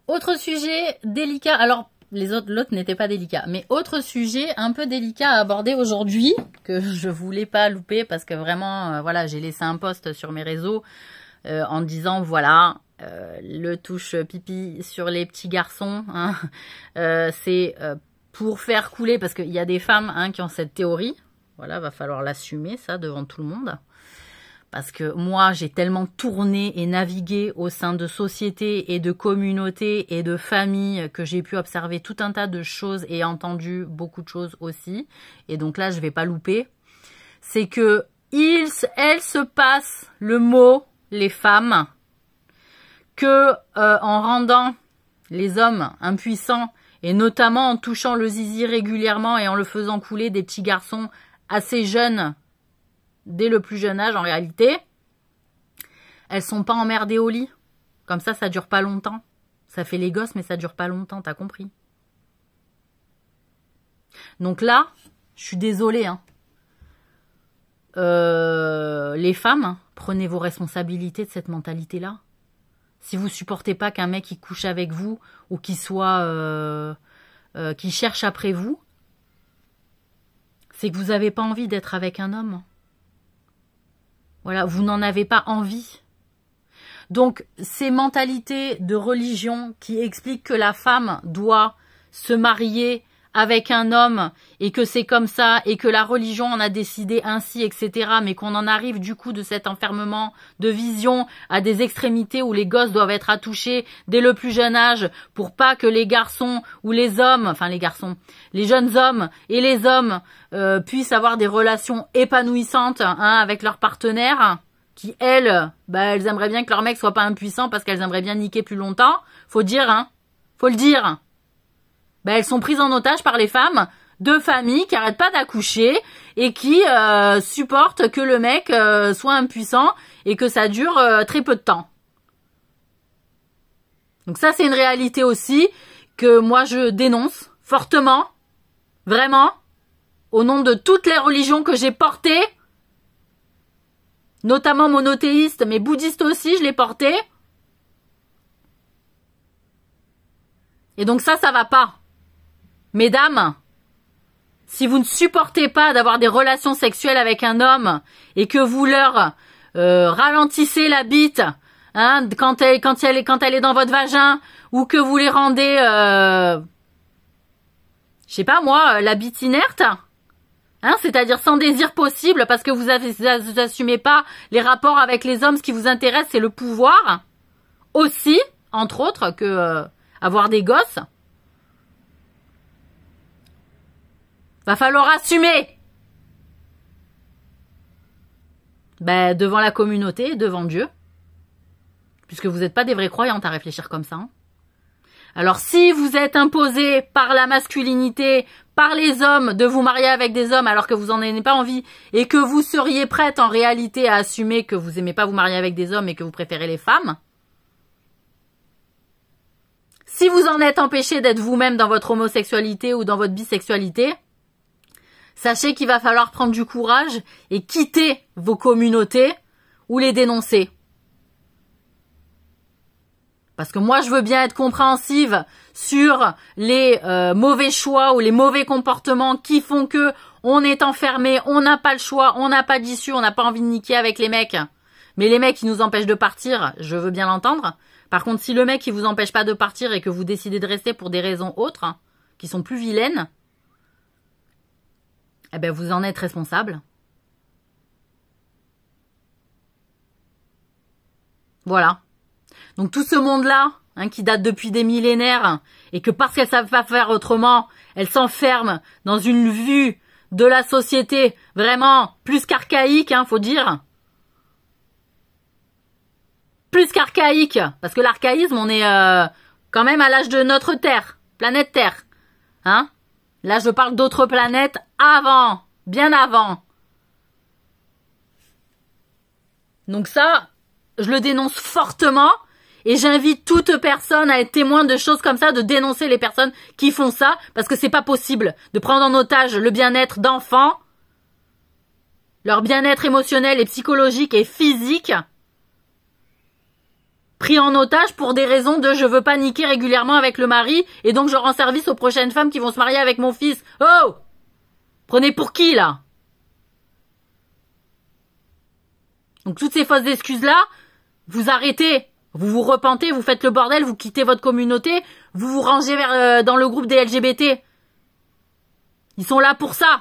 Autre sujet délicat. Alors, l'autre n'était pas délicat. Mais autre sujet un peu délicat à aborder aujourd'hui, que je voulais pas louper parce que vraiment, voilà, j'ai laissé un post sur mes réseaux en disant, voilà, le touche pipi sur les petits garçons, hein, c'est pour faire couler, parce qu'il y a des femmes hein, qui ont cette théorie. Voilà, va falloir l'assumer, ça, devant tout le monde. Parce que moi, j'ai tellement tourné et navigué au sein de sociétés et de communautés et de familles que j'ai pu observer tout un tas de choses et entendu beaucoup de choses aussi. Et donc là, je vais pas louper. C'est que elles se passent le mot, les femmes, que en rendant les hommes impuissants et notamment en touchant le zizi régulièrement et en le faisant couler des petits garçons assez jeunes, dès le plus jeune âge en réalité, elles sont pas emmerdées au lit. Comme ça dure pas longtemps. Ça fait les gosses, mais ça dure pas longtemps, t'as compris? Donc là, je suis désolée. Hein. Les femmes, prenez vos responsabilités de cette mentalité-là. Si vous supportez pas qu'un mec il couche avec vous ou qu'il soit, qu'il cherche après vous, c'est que vous avez pas envie d'être avec un homme. Voilà, vous n'en avez pas envie. Donc, ces mentalités de religion qui expliquent que la femme doit se marier avec un homme et que c'est comme ça et que la religion en a décidé ainsi, etc. Mais qu'on en arrive du coup de cet enfermement de vision à des extrémités où les gosses doivent être attouchés dès le plus jeune âge pour pas que les garçons ou les hommes, enfin les garçons, les jeunes hommes et les hommes puissent avoir des relations épanouissantes hein, avec leurs partenaires qui, elles, elles aimeraient bien que leur mec soit pas impuissant parce qu'elles aimeraient bien niquer plus longtemps. Faut dire, hein, faut le dire. Elles sont prises en otage par les femmes de famille qui arrêtent pas d'accoucher et qui supportent que le mec soit impuissant et que ça dure très peu de temps. Donc ça, c'est une réalité aussi que moi, je dénonce fortement, vraiment, au nom de toutes les religions que j'ai portées, notamment monothéistes, mais bouddhistes aussi, je l'ai porté. Et donc ça va pas. Mesdames, si vous ne supportez pas d'avoir des relations sexuelles avec un homme et que vous leur ralentissez la bite hein, quand elle est dans votre vagin ou que vous les rendez, je sais pas moi, la bite inerte, hein, c'est-à-dire sans désir possible parce que vous assumez pas les rapports avec les hommes, ce qui vous intéresse c'est le pouvoir, aussi, entre autres, que avoir des gosses. Va falloir assumer. Devant la communauté, devant Dieu. Puisque vous n'êtes pas des vraies croyantes à réfléchir comme ça. Hein. Alors si vous êtes imposé par la masculinité, par les hommes, de vous marier avec des hommes alors que vous en avez pas envie et que vous seriez prête en réalité à assumer que vous aimez pas vous marier avec des hommes et que vous préférez les femmes, si vous en êtes empêché d'être vous-même dans votre homosexualité ou dans votre bisexualité, sachez qu'il va falloir prendre du courage et quitter vos communautés ou les dénoncer. Parce que moi, je veux bien être compréhensive sur les mauvais choix ou les mauvais comportements qui font que on est enfermé, on n'a pas le choix, on n'a pas d'issue, on n'a pas envie de niquer avec les mecs. Mais les mecs qui nous empêchent de partir, je veux bien l'entendre. Par contre, si le mec il vous empêche pas de partir et que vous décidez de rester pour des raisons autres, qui sont plus vilaines, vous en êtes responsable. Voilà. Donc tout ce monde-là, hein, qui date depuis des millénaires, et que parce qu'elles savent pas faire autrement, elles s'enferment dans une vue de la société vraiment plus qu'archaïque, hein, faut dire. Plus qu'archaïque, parce que l'archaïsme, on est quand même à l'âge de notre Terre, planète Terre. Hein? Là, je parle d'autres planètes avant, bien avant. Donc ça, je le dénonce fortement et j'invite toute personne à être témoin de choses comme ça, de dénoncer les personnes qui font ça, parce que c'est pas possible de prendre en otage le bien-être d'enfants, leur bien-être émotionnel et psychologique et physique, pris en otage pour des raisons de je veux pas niquer régulièrement avec le mari et donc je rends service aux prochaines femmes qui vont se marier avec mon fils. Oh! Prenez pour qui, là? Donc toutes ces fausses excuses-là, vous arrêtez, vous vous repentez, vous faites le bordel, vous quittez votre communauté, vous vous rangez dans le groupe des LGBT. Ils sont là pour ça.